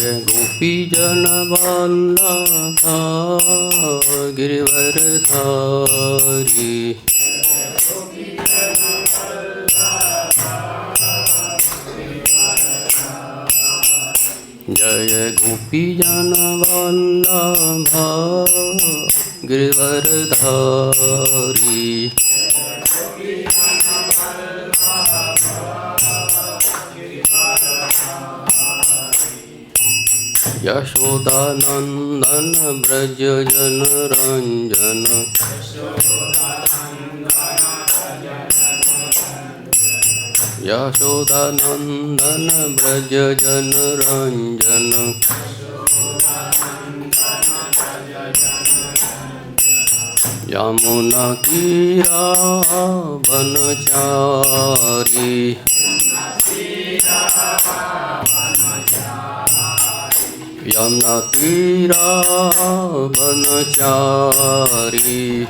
गोपीजनवल्लभा गिरिवरधारी। जय गोपीजनवल्लभा गिरिवरधारी। यशोदानंदन ब्रज जनरंजन। यशोदानंदन ब्रज जनरंजन। यमुना तीरा वनचारी। यमुना तीरा वनचारी।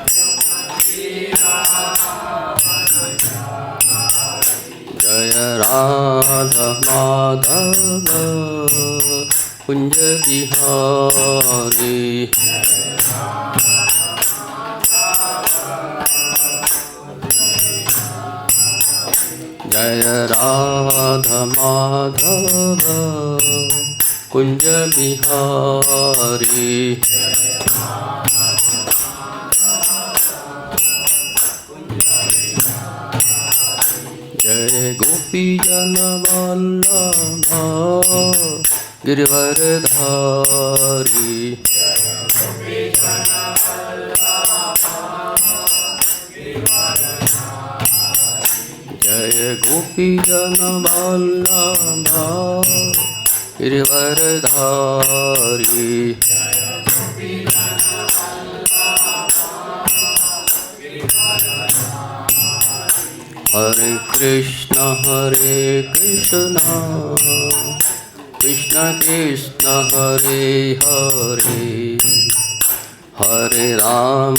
जय राधा माधव कुंज बिहारी। जय राधा माधव कुंज बिहारी। जय गोपीजनवल्लभा गिरिवरधारी। जय गोपीजनवल्लभा गिरिवरधारी। हरे कृष्ण कृष्ण कृष्ण हरे हरे। हरे राम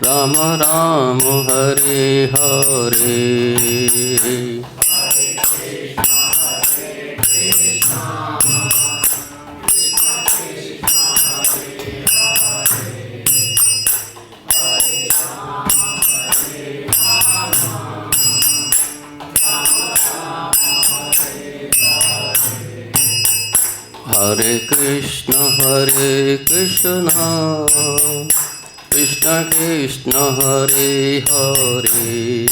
राम राम हरे हरे। हरे कृष्ण कृष्ण कृष्ण हरे हरे।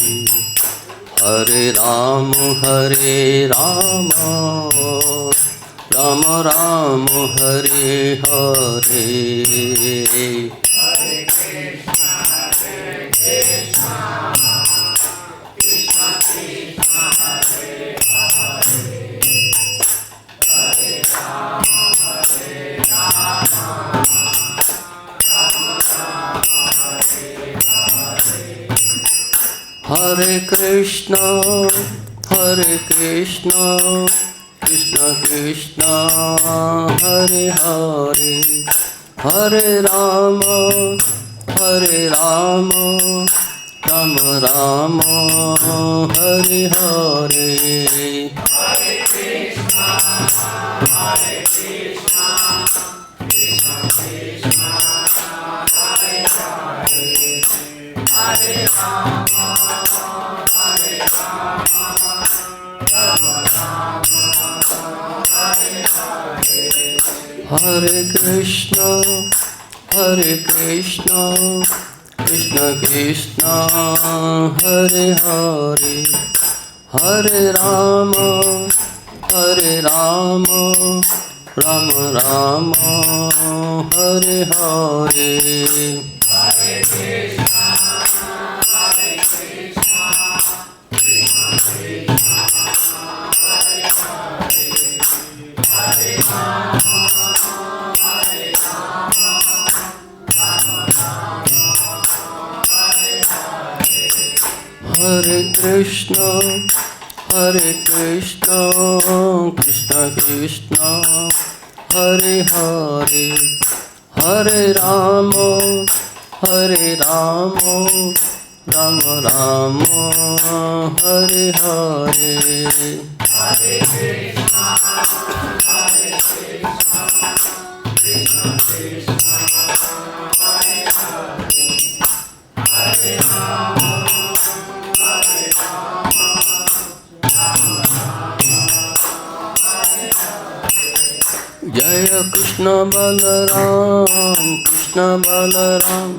हरे राम राम राम हरे हरे। हरे कृष्ण कृष्ण कृष्ण हरे हरे। हरे राम राम राम हरे हरे। हरे कृष्ण कृष्ण कृष्ण हरे हरे। हरे राम हरे कृष्ण कृष्ण कृष्ण हरे हरे। हरे राम राम राम हरे हरे। हरे कृष्ण हरे कृष्ण कृष्ण कृष्ण हरे हरे। हरे राम राम राम हरे हरे। जय कृष्ण बलराम कृष्ण बलराम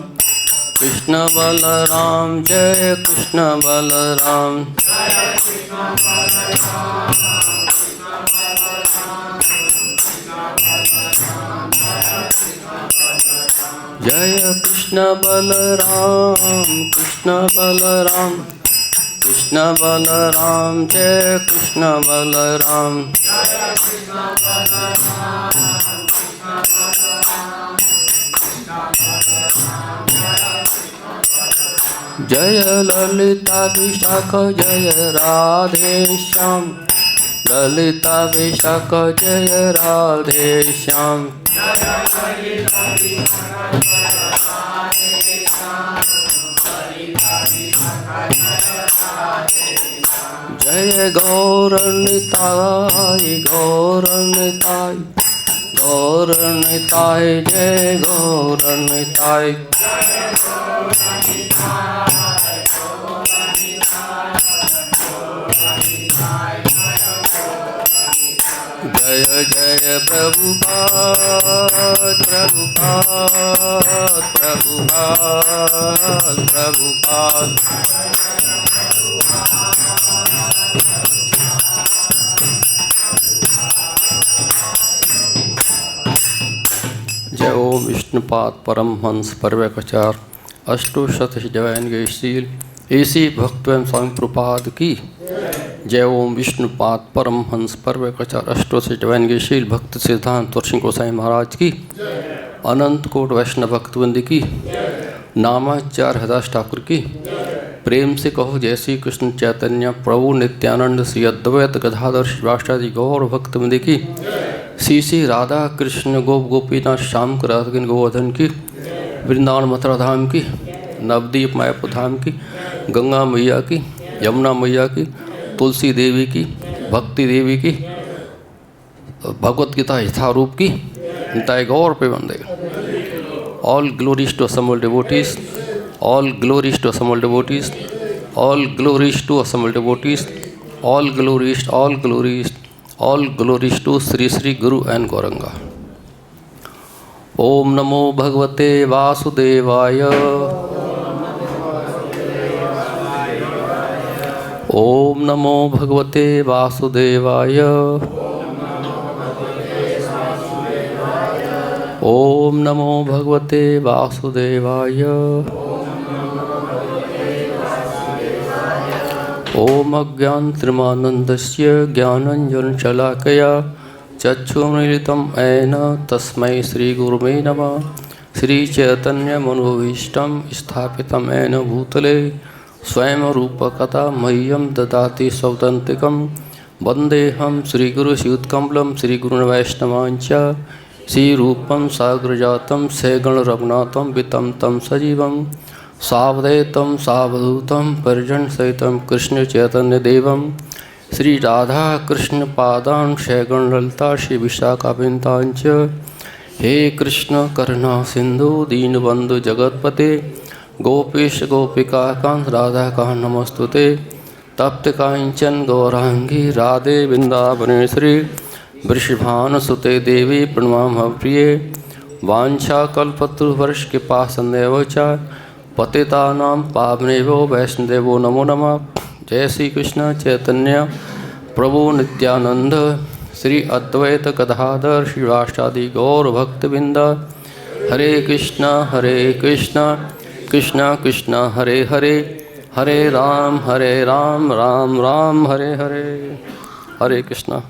कृष्ण बलराम जय कृष्ण बलराम जय कृष्ण बलराम कृष्ण बलराम कृष्ण बलराम जय कृष्ण बलराम जय ललिता विशाख जय राधे श्याम ललिता विशाख जय राधे श्याम जय गौरनिताय गौरनिताय गौरनिताय जय गौरनिताय जय जय प्रभुपाद प्रभुपाद प्रभुपाद प्रभुपाद जय ओम विष्णुपाद परमहंस परवैकचार अष्टोशतशील ऐसी भक्तवैम स्वामी प्रपाद की जय ओम विष्णुपाद परमहंस परवैकचार अष्टोशतशील भक्त सिद्धांत तुलसी गोसाई महाराज की अनंत कोट वैष्णव भक्तवृंद की नामाचार्य हरदास ठाकुर की प्रेम से कहो जय श्री कृष्ण चैतन्य प्रभु नित्यानंद श्री अद्वैत गदाधर श्रीवासादि गौर भक्तवृंद की श्री श्री राधा कृष्ण गोप गोपीनाथ श्याम राधगिन गोवर्धन की वृंदावन मथुरा धाम की नवदीप मायापुर धाम की गंगा मैया की यमुना मैया की तुलसी देवी की भक्ति देवी की भगवत गीता यथारूप की निताय गौर पे वंदे all glories to assembled devotees all glories to assembled devotees all glories to assembled devotees all glories all glories to Sri Sri Guru and Gauranga ओम नमो भगवते वासुदेवाय ओम नमो भगवते वासुदेवाय ओम नमो भगवते वासुदेवाय ओम अज्ञानतिमिरान्धस्य ज्ञानाञ्जनशलाकया चक्षुरुन्मीलितं येन तस्मै श्रीगुरुवे नमः श्रीचैतन्यमनोभीष्टं स्थापितं येन भूतले स्वयं रूपकथा मह्यं ददाति स्वतन्त्रिकं वन्देऽहं श्रीगुरुश्रीयुतकमलं श्रीगुरुवैष्णवांच श्रीरूपं साग्रजातं सगणरघुनाथं वितं तं सजीवं सावधैतं सावधूतं परिजनसहितं कृष्णचैतन्यदेवं श्री राधा कृष्ण पादान शैगणललिता श्री विशाखाविंतांच हे कृष्ण करुणा सिंधु दीनबंधु जगतपते गोपेश गोपिका कांत राधा कांत नमस्तुते तप्त कांचन गौरांगी राधे वृंदावनेश्वरी वृषभानुसुते देवी प्रणमामि प्रिये वाञ्छाकल्पतरुवर्ष कृपा सन्देव च पतितानां पावनेभ्यो वैष्णदेवो नमो नमः। जय श्री कृष्ण चैतन्य प्रभु नित्यानंद श्री अद्वैत गदाधर श्रीवासादि गौर भक्तबिंद हरे कृष्ण कृष्ण कृष्ण हरे हरे हरे राम राम राम हरे हरे हरे कृष्ण।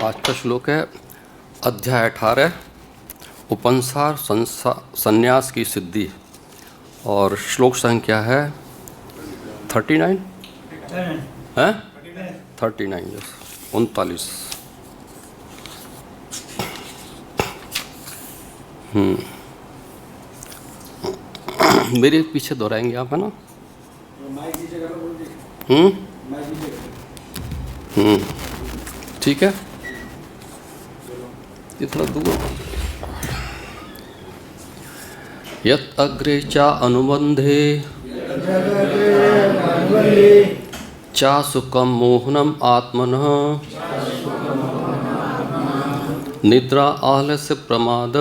आज का श्लोक है अध्याय 18 उपंसार संन्यास की सिद्धि और श्लोक संख्या है 39 है 39 यस 39। मेरे पीछे दोहराएंगे आप, है ना? ठीक है, ये थोड़ा दूर। यत् अग्रे चा अनुबंधे चा सुखम मोहनम आत्मनः निद्रा आलस्य प्रमाद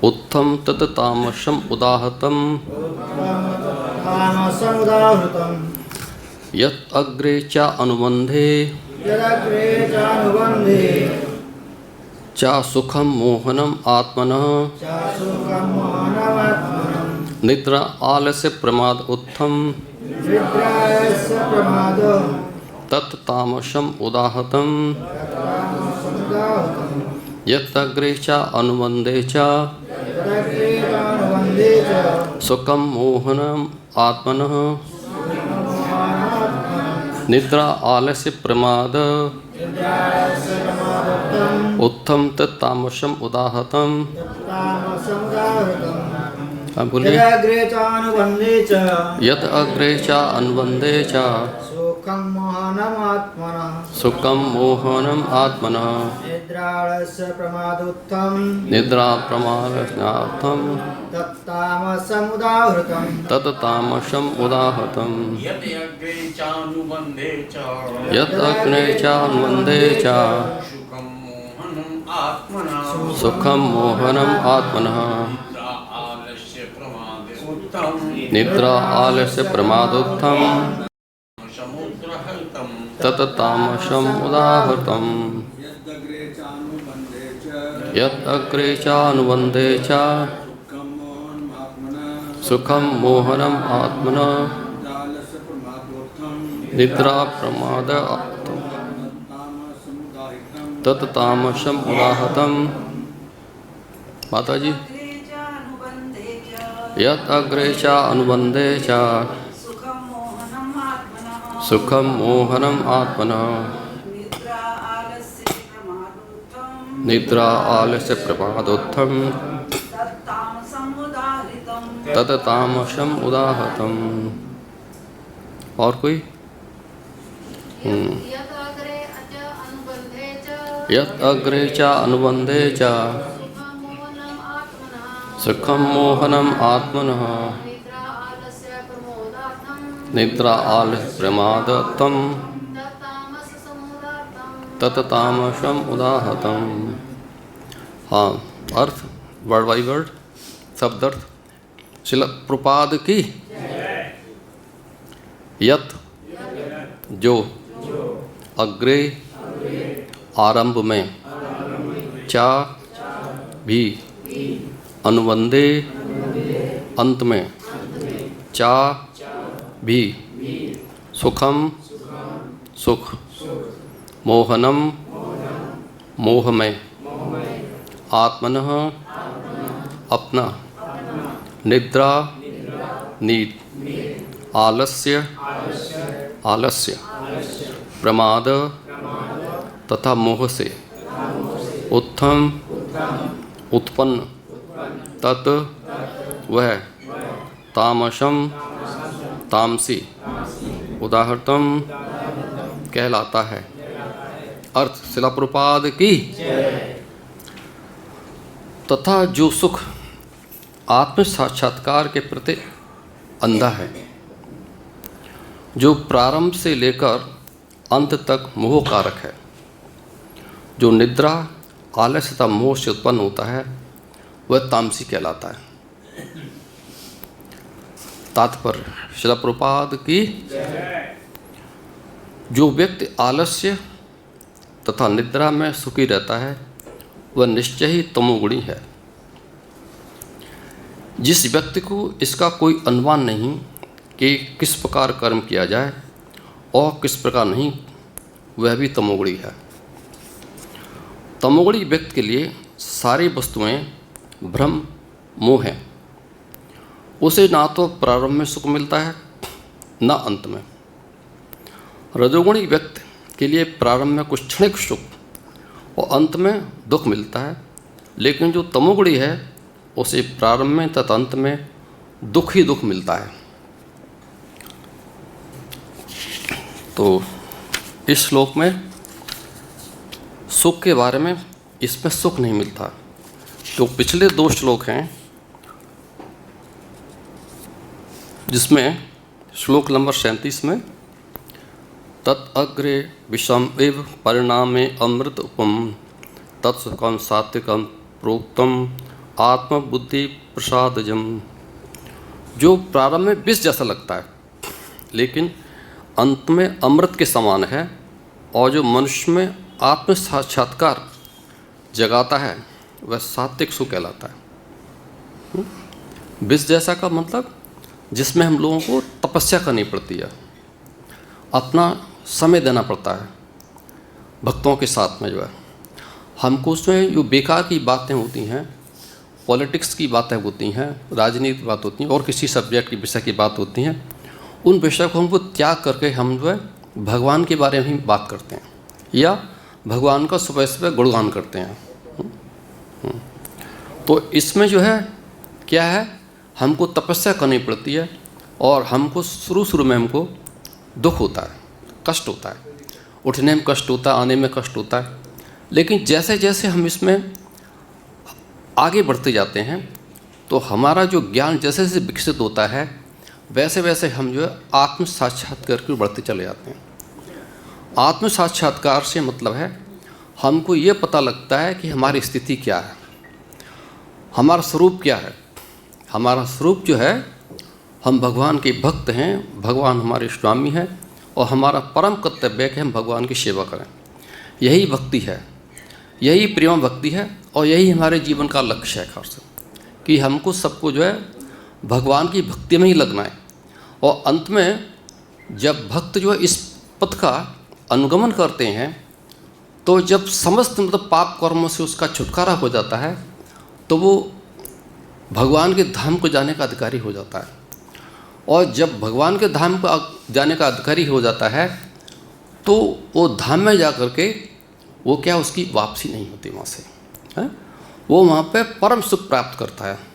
उत्थम तत तामसम उदाहतम यत् अग्रे चा अनुबंधे चा सुखम मोहनम आत्मनः निद्रा आलस्य प्रमाद उत्थम तत् तामसम उदाहतम यत् अग्रे चा अनुबंधे चा सुखम मोहनम आत्मनः निद्रा आलस्य प्रमाद उत्थम तत् तामसम उदाहतम। बोलिए। यत् अग्रे चा अनुबंधे चा सुखम मोहनम आत्मनः निद्रा प्रमादोत्थम तत् तामसम उदाहतम। यत् अग्रे चा अनुबंधे चा सुखम मोहनम आत्मनः निद्रा आलस्य प्रमादोत्थम तत् तामसम उदाहतम। यत् अग्रे चा अनुबंधे चा सुखम मोहनम आत्मनः निद्रा प्रमाद तत् तामसम उदाहतम। माता जी। यत् अग्रे चा अनुबंधे चा सुखम मोहनम आत्मनः निद्रा आलस्य प्रमादोत्थम तत् तामसम उदाहतम। और कोई? यत् अग्रे चा अनुबंधे चा सुखम मोहनम आत्मनः निद्रा आलस्य प्रमादोत्थम तत् तामसम उदाहतम। हाँ, अर्थ वर्ड बाई वर्ड, शब्द अर्थ। श्रील प्रभुपाद की। यत् जो, अग्रे आरंभ में, चा भी, अनुबंधे अंत में, चा भी, सुखम सुख, मोहनम मोह में, आत्मनः अपना, निद्रा नींद, आलस्य आलस्य, प्रमाद तथा मोह से, उत्थम उत्पन्न, तत् वह, तामसम तामसी, उदाहरणम कहलाता है। अर्थ श्रील प्रभुपाद की। तथा जो सुख आत्म साक्षात्कार के प्रति अंधा है, जो प्रारंभ से लेकर अंत तक मोह कारक है, जो निद्रा आलस्य तथा मोह से उत्पन्न होता है, वह तामसी कहलाता है। तात्पर्य श्रील प्रभुपाद की। जो व्यक्ति आलस्य तथा निद्रा में सुखी रहता है, वह निश्चय ही तमोगुणी है। जिस व्यक्ति को इसका कोई अनुमान नहीं कि किस प्रकार कर्म किया जाए और किस प्रकार नहीं, वह भी तमोगुणी है। तमोगुणी व्यक्ति के लिए सारी वस्तुएं भ्रम मोह है। उसे ना तो प्रारंभ में सुख मिलता है न अंत में। रजोगुणी व्यक्ति के लिए प्रारंभ में कुछ क्षणिक सुख और अंत में दुख मिलता है, लेकिन जो तमोगुणी है उसे प्रारंभ में तथा अंत में दुख ही दुख मिलता है। तो इस श्लोक में सुख के बारे में इसमें सुख नहीं मिलता। जो पिछले 2 श्लोक हैं जिसमें श्लोक नंबर 37 में तत् अग्रे विषम एव परिणामे अमृत उपम तत्सुखम सात्विकम प्रोक्तम आत्मबुद्धि प्रसादजम, जो प्रारंभ में विष जैसा लगता है लेकिन अंत में अमृत के समान है, और जो मनुष्य में आत्म साक्षात्कार जगाता है वह सात्विक सुख कहलाता है। विष जैसा का मतलब जिसमें हम लोगों को तपस्या करनी पड़ती है, अपना समय देना पड़ता है भक्तों के साथ में। जो है हमको उसमें जो बेकार की बातें होती हैं, पॉलिटिक्स की बातें होती हैं, राजनीति की बात होती हैं और किसी सब्जेक्ट की विषय की बात होती हैं, उन विषय को हमको त्याग करके हम जो है भगवान के बारे में ही बात करते हैं या भगवान का सुबह सुबह गुणगान करते हैं। तो इसमें जो है क्या है, हमको तपस्या करनी पड़ती है और हमको शुरू में हमको दुख होता है, कष्ट होता है, उठने में कष्ट होता है, आने में कष्ट होता है। लेकिन जैसे जैसे हम इसमें आगे बढ़ते जाते हैं तो हमारा जो ज्ञान जैसे जैसे विकसित होता है वैसे वैसे हम जो है आत्म साक्षात्कार की ओर बढ़ते चले जाते हैं। आत्म साक्षात्कार से मतलब है हमको ये पता लगता है कि हमारी स्थिति क्या है, हमारा स्वरूप क्या है। हमारा स्वरूप जो है, हम भगवान के भक्त हैं, भगवान हमारे स्वामी हैं और हमारा परम कर्तव्य है कि हम भगवान की सेवा करें। यही भक्ति है, यही प्रेम भक्ति है और यही हमारे जीवन का लक्ष्य है खास कि हमको सबको जो है भगवान की भक्ति में ही लगना है। और अंत में जब भक्त जो है इस पथ का अनुगमन करते हैं तो जब समस्त मतलब पाप कर्मों से उसका छुटकारा हो जाता है तो वो भगवान के धाम को जाने का अधिकारी हो जाता है। और जब भगवान के धाम को जाने का अधिकारी हो जाता है तो वो धाम में जा कर के वो क्या उसकी वापसी नहीं होती वहाँ से, है? वो वहाँ पे परम सुख प्राप्त करता है।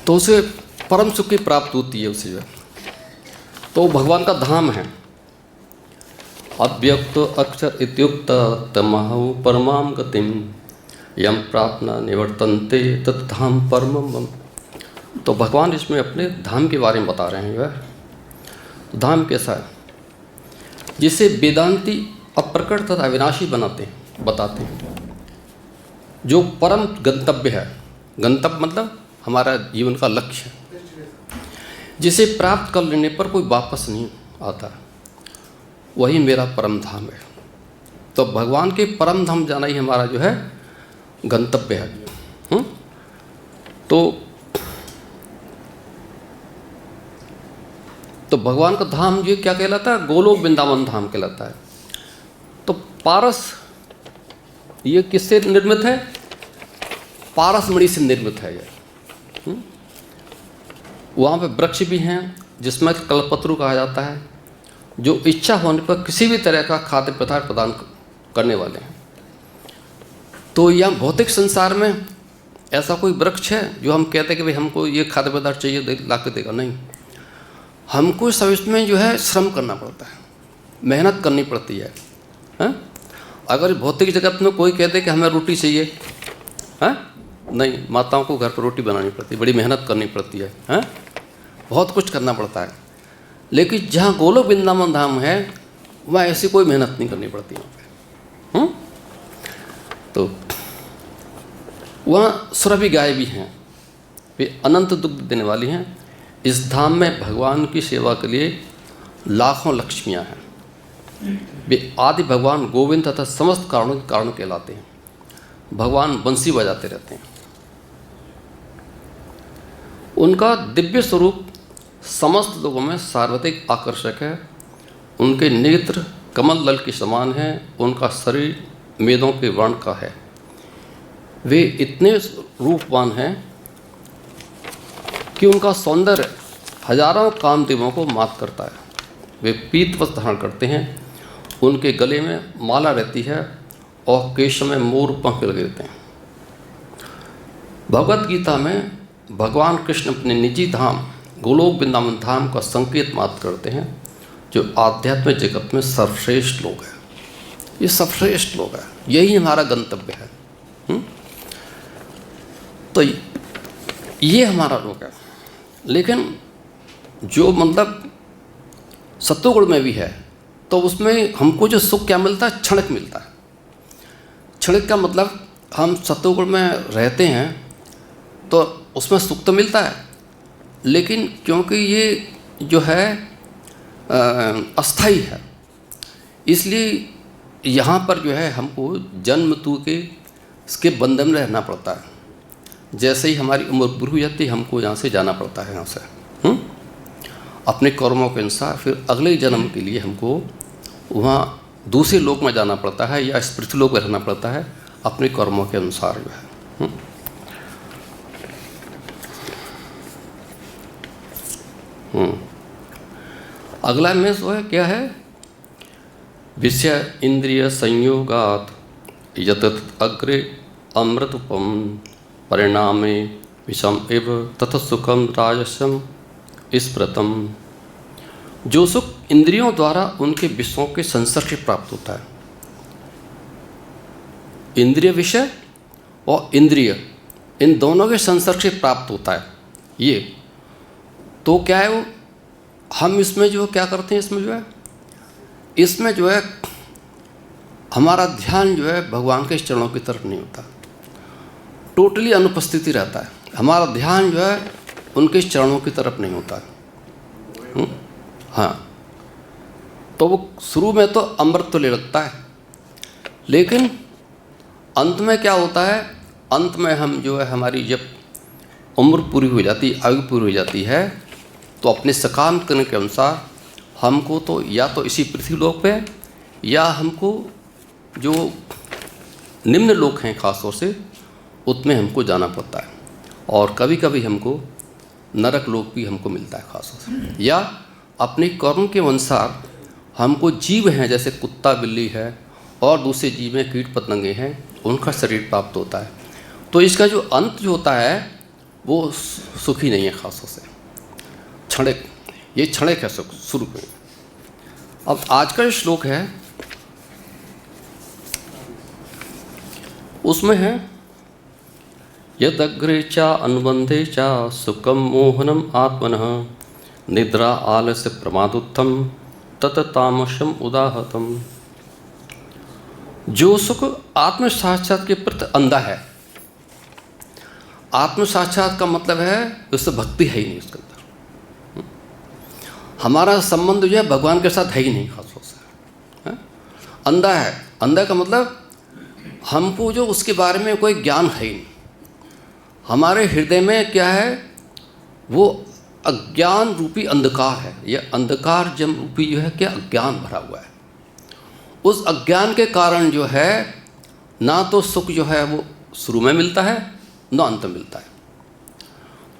तो उसे परम सुख की प्राप्त होती है उसे जो, तो भगवान का धाम है। अव्यक्त अक्षर इत्युक्त तमहु परमाम गतिम यम प्रार्थना निवर्तन्ते तत्धाम परमम। तो भगवान इसमें अपने धाम के बारे में बता रहे हैं। वह धाम कैसा है जिसे वेदांती अप्रकट तथा अविनाशी बताते हैं, जो परम गंतव्य है। गंतव्य मतलब हमारा जीवन का लक्ष्य है, जिसे प्राप्त कर लेने पर कोई वापस नहीं आता, वही मेरा परम धाम है। तो भगवान के परम धाम जाना ही हमारा जो है गंतव्य है। तो भगवान का धाम ये क्या कहलाता है? गोलोक वृंदावन धाम कहलाता है। तो पारस ये किससे निर्मित है? पारस मणि से निर्मित है। ये वहाँ पे वृक्ष भी हैं जिसमें कल्पतरु कहा जाता है, जो इच्छा होने पर किसी भी तरह का खाद्य पदार्थ प्रदान करने वाले हैं। तो यहाँ भौतिक संसार में ऐसा कोई वृक्ष है जो हम कहते हैं कि भाई हमको ये खाद्य पदार्थ चाहिए ला के देगा? नहीं, हमको सब इसमें जो है श्रम करना पड़ता है, मेहनत करनी पड़ती है। अगर भौतिक जगत में कोई कहते कि हमें रोटी चाहिए, नहीं, माताओं को घर पर रोटी बनानी पड़ती है, बड़ी मेहनत करनी पड़ती है, बहुत कुछ करना पड़ता है। लेकिन जहाँ गोलोक वृंदावन धाम है वहाँ ऐसी कोई मेहनत नहीं करनी पड़ती वहाँ पे। तो वहाँ सुरभि गाय भी हैं, वे अनंत दुग्ध देने वाली हैं। इस धाम में भगवान की सेवा के लिए लाखों लक्ष्मियाँ हैं। वे आदि भगवान गोविंद तथा समस्त कारणों के कारण कहलाते हैं। भगवान बंसी बजाते रहते हैं। उनका दिव्य स्वरूप समस्त लोगों में सार्वत्रिक आकर्षक है। उनके नेत्र कमल दल के समान हैं। उनका शरीर मेदों के वर्ण का है। वे इतने रूपवान हैं कि उनका सौंदर्य हजारों कामदेवों को मात करता है। वे पीत वस्त्र धारण करते हैं। उनके गले में माला रहती है और केश में मोर पंख लगे रहते हैं। भगवत गीता में भगवान कृष्ण अपने निजी धाम गोलोक वृंदावन धाम का संकेत मात्र करते हैं, जो आध्यात्मिक जगत में सर्वश्रेष्ठ लोग हैं। ये सर्वश्रेष्ठ लोग हैं, यही हमारा गंतव्य है। तो ये हमारा लोग है। लेकिन जो मतलब सत्वगुण में भी है तो उसमें हमको जो सुख क्या मिलता है, क्षणिक मिलता है। क्षणिक का मतलब हम सत्वगुण में रहते हैं तो उसमें सुख तो मिलता है, लेकिन क्योंकि ये जो है अस्थाई है, इसलिए यहाँ पर जो है हमको जन्म मृत्यु के इसके बंधन में रहना पड़ता है। जैसे ही हमारी उम्र पूरी हो जाती है हमको यहाँ से जाना पड़ता है, यहाँ से अपने कर्मों के अनुसार फिर अगले जन्म के लिए हमको वहाँ दूसरे लोक में जाना पड़ता है या इस पृथ्वी लोक में रहना पड़ता है अपने कर्मों के अनुसार जो है। अगला में जो है क्या है, विषय इंद्रिय संयोगात यतत अग्रे अमृतपम परिणामे विषम एव तथा सुखम राजसम स्मृतम। जो सुख इंद्रियों द्वारा उनके विषयों के संसर्ग से प्राप्त होता है, इंद्रिय विषय और इंद्रिय इन दोनों के संसर्ग से प्राप्त होता है ये, तो क्या है वो हम इसमें जो क्या करते हैं, इसमें जो है हमारा ध्यान जो है भगवान के चरणों की तरफ नहीं होता, टोटली अनुपस्थिति रहता है। हमारा ध्यान जो है उनके चरणों की तरफ नहीं होता है। हाँ, तो वो शुरू में तो अमृत तो ले लगता है, लेकिन अंत में क्या होता है, अंत में हम जो है हमारी जब उम्र पूरी हो जाती है, आयु पूरी हो जाती है, तो अपने सकाम करने के अनुसार हमको तो या तो इसी पृथ्वी लोक पे या हमको जो निम्न लोक हैं खास तौर से उसमें हमको जाना पड़ता है, और कभी कभी हमको नरक लोक भी हमको मिलता है खास तौर से, या अपने कर्म के अनुसार हमको जीव हैं जैसे कुत्ता बिल्ली है और दूसरे जीव में कीट पतंगे हैं, उनका शरीर प्राप्त होता है। तो इसका जो अंत जो होता है वो सुखी नहीं है खास तौर से, क्षणिक, ये क्षणिक है सुख शुरू में। अब आज का जो श्लोक है उसमें है यदग्रे चा अनुबंधे चा सुखम मोहनम आत्मनः निद्रा आलस्य प्रमादुत्थम तत तामसम उदाहतम। जो सुख आत्म साक्षात के प्रति अंधा है, आत्म साक्षात का मतलब है उससे भक्ति है ही नहीं उसके अंदर, हमारा संबंध जो है भगवान के साथ है ही नहीं खास तौर से, अंधा है। अंधा का मतलब हमको जो उसके बारे में कोई ज्ञान है ही नहीं, हमारे हृदय में क्या है वो अज्ञान रूपी अंधकार है। यह अंधकार जम रूपी जो है क्या अज्ञान भरा हुआ है। उस अज्ञान के कारण जो है ना तो सुख जो है वो शुरू में मिलता है ना अंत में मिलता है।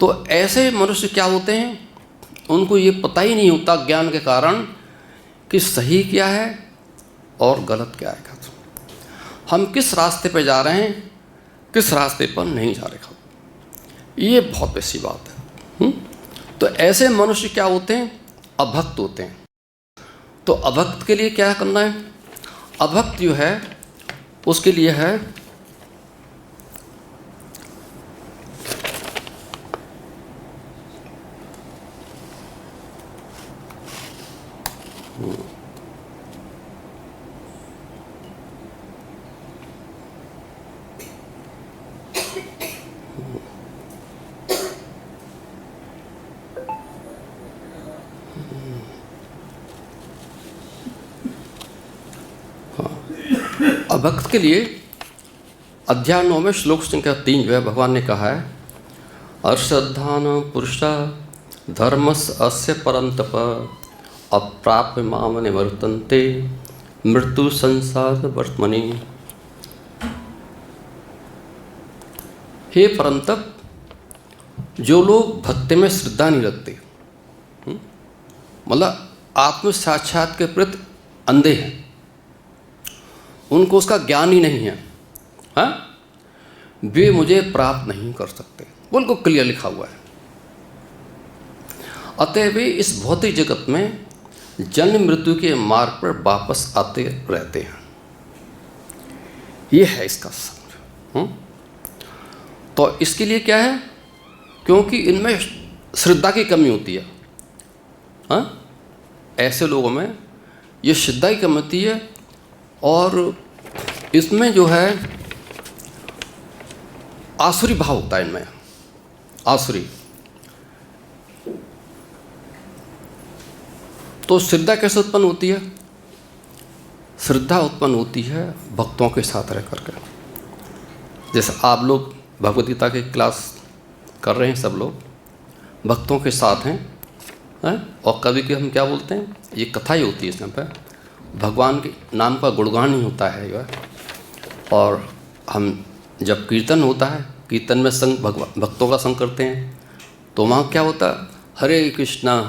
तो ऐसे मनुष्य क्या होते हैं, उनको ये पता ही नहीं होता ज्ञान के कारण कि सही क्या है और गलत क्या है, हम किस रास्ते पे जा रहे हैं, किस रास्ते पर नहीं जा रहे। ये बहुत वैसी बात है। तो ऐसे मनुष्य क्या होते हैं, अभक्त होते हैं। तो अभक्त के लिए क्या करना है, अभक्त जो है उसके लिए है अब भक्त के लिए अध्याय 9 में श्लोक संख्या 3 जो है भगवान ने कहा है, अश्रद्धान पुरुषा धर्मस अस्य परंतप अप्राप्य माम निवर्तन्ते मृत्यु संसार वर्तमनि। हे परंतप, जो लोग भक्ति में श्रद्धा नहीं रखते, मतलब आत्म साक्षात के प्रति अंधे हैं, उनको उसका ज्ञान ही नहीं है, हाँ, वे मुझे प्राप्त नहीं कर सकते, उनको क्लियर लिखा हुआ है। अतः वे इस भौतिक जगत में जन्म मृत्यु के मार्ग पर वापस आते रहते हैं। ये है इसका समझ। तो इसके लिए क्या है, क्योंकि इनमें श्रद्धा की कमी होती है, हाँ, ऐसे लोगों में ये श्रद्धा की कमी होती है, और इसमें जो है आसुरी भाव होता है इनमें, आसुरी। तो श्रद्धा कैसे उत्पन्न होती है? श्रद्धा उत्पन्न होती है भक्तों के साथ रह करके। जैसे आप लोग भगवद गीता की क्लास कर रहे हैं, सब लोग भक्तों के साथ हैं, और कभी कभी हम क्या बोलते हैं, ये कथा ही होती है इसमें पर, भगवान के नाम का गुणगान ही होता है यह। और हम जब कीर्तन होता है, कीर्तन में संग भक्तों का संग करते हैं, तो वहाँ क्या होता है, हरे कृष्णा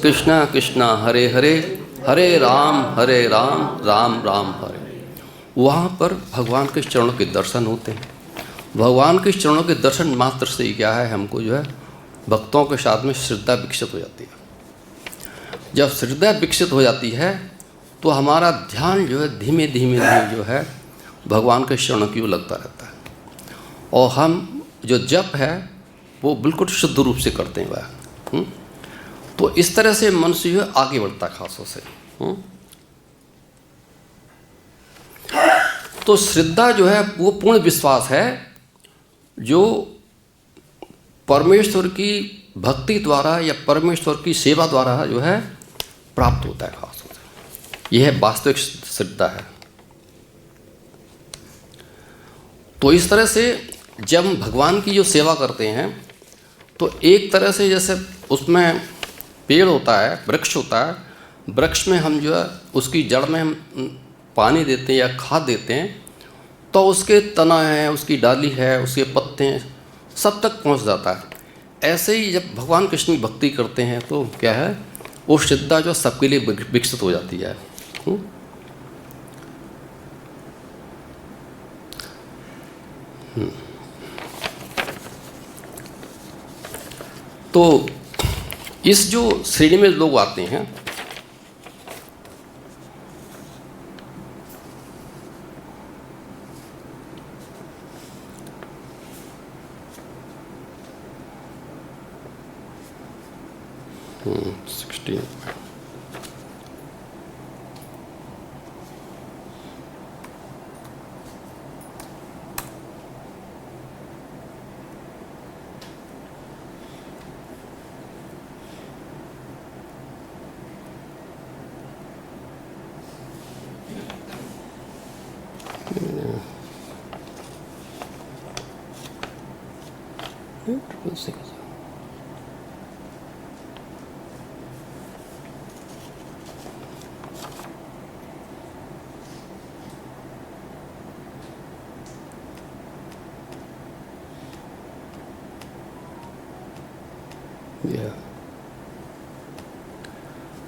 कृष्णा कृष्णा हरे हरे, हरे राम राम राम हरे। वहाँ पर भगवान के चरणों के दर्शन होते हैं। भगवान के चरणों के दर्शन मात्र से ही क्या है, हमको जो है भक्तों के साथ में श्रद्धा विकसित हो जाती है। जब श्रद्धा विकसित हो जाती है तो हमारा ध्यान जो है धीमे धीमे जो है भगवान के चरणों की ओर लगता रहता है, और हम जो जप है वो बिल्कुल शुद्ध रूप से करते हैं वह। तो इस तरह से मनुष्य जो है आगे बढ़ता है खासों से। तो श्रद्धा जो है वो पूर्ण विश्वास है जो परमेश्वर की भक्ति द्वारा या परमेश्वर की सेवा द्वारा जो है प्राप्त होता है खासों से। यह वास्तविक श्रद्धा है। तो इस तरह से जब हम भगवान की जो सेवा करते हैं तो एक तरह से जैसे उसमें पेड़ होता है, वृक्ष होता है, वृक्ष में हम जो है उसकी जड़ में हम पानी देते हैं या खाद देते हैं, तो उसके तना है, उसकी डाली है, उसके पत्ते हैं, सब तक पहुंच जाता है। ऐसे ही जब भगवान कृष्ण की भक्ति करते हैं तो क्या है, वो श्रद्धा जो सबके लिए विकसित हो जाती है। तो इस जो श्रेणी में लोग आते हैं,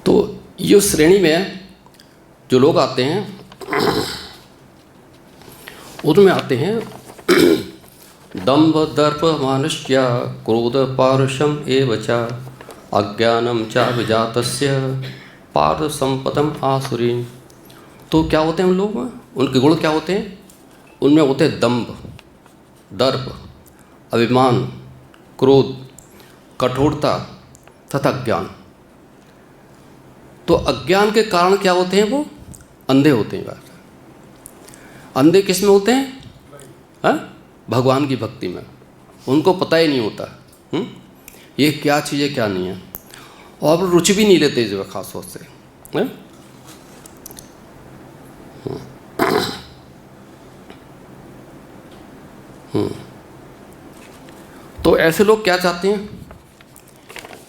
तो ये श्रेणी में जो लोग आते हैं उनमें आते हैं दंभ दर्प मानुष्य क्रोध पारुषम एवच अज्ञानम च विजातस्य पार्थ संपदम आसुरीन। तो क्या होते हैं उन लोग में, उनके गुण क्या होते हैं? उनमें होते हैं दंभ, दर्प, अभिमान, क्रोध, कठोरता तथा ज्ञान। तो अज्ञान के कारण क्या होते हैं, वो अंधे होते हैं। अंधे किस में होते हैं? हाँ, भगवान की भक्ति में। उनको पता ही नहीं होता ये क्या चीज़ है क्या नहीं है, और रुचि भी नहीं लेते जो है खास तौर से। तो ऐसे लोग क्या चाहते हैं?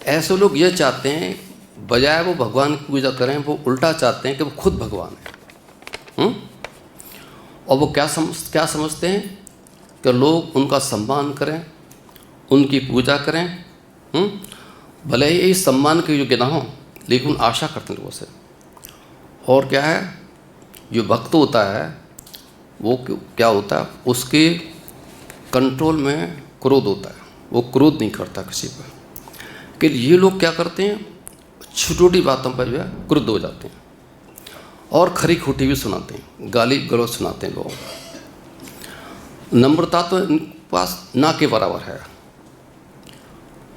ऐसे लोग ये चाहते हैं, बजाय वो भगवान की पूजा करें, वो उल्टा चाहते हैं कि वो खुद भगवान है। और वो क्या समझते हैं कि लोग उनका सम्मान करें, उनकी पूजा करें। भले ही इस सम्मान के योग्य ना हो, लेकिन आशा करते हैं लोगों से। और क्या है, जो भक्त होता है वो क्या होता है, उसके कंट्रोल में क्रोध होता है, वो क्रोध नहीं करता किसी पर। कि ये लोग क्या करते हैं, छोटी छोटी बातों पर जो है क्रुद्ध हो जाते हैं और खरी खोटी भी सुनाते हैं, गाली गलौज सुनाते हैं लोगों को। नम्रता तो इनके पास ना के बराबर है।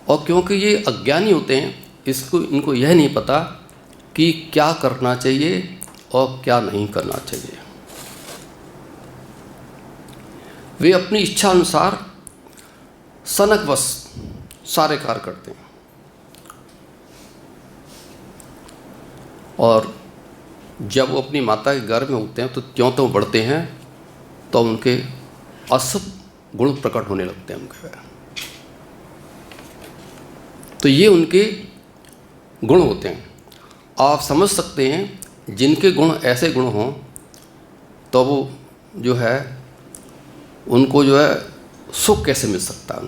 और क्योंकि ये अज्ञानी होते हैं, इनको यह नहीं पता कि क्या करना चाहिए और क्या नहीं करना चाहिए। वे अपनी इच्छा अनुसार सनकवश सारे कार्य करते हैं। और जब वो अपनी माता के गर्भ में होते हैं तो त्यों त्यों बढ़ते हैं, तो उनके अशुभ गुण प्रकट होने लगते हैं उनके। तो ये उनके गुण होते हैं। आप समझ सकते हैं, जिनके गुण ऐसे गुण हों तो वो जो है, उनको जो है सुख कैसे मिल सकता है।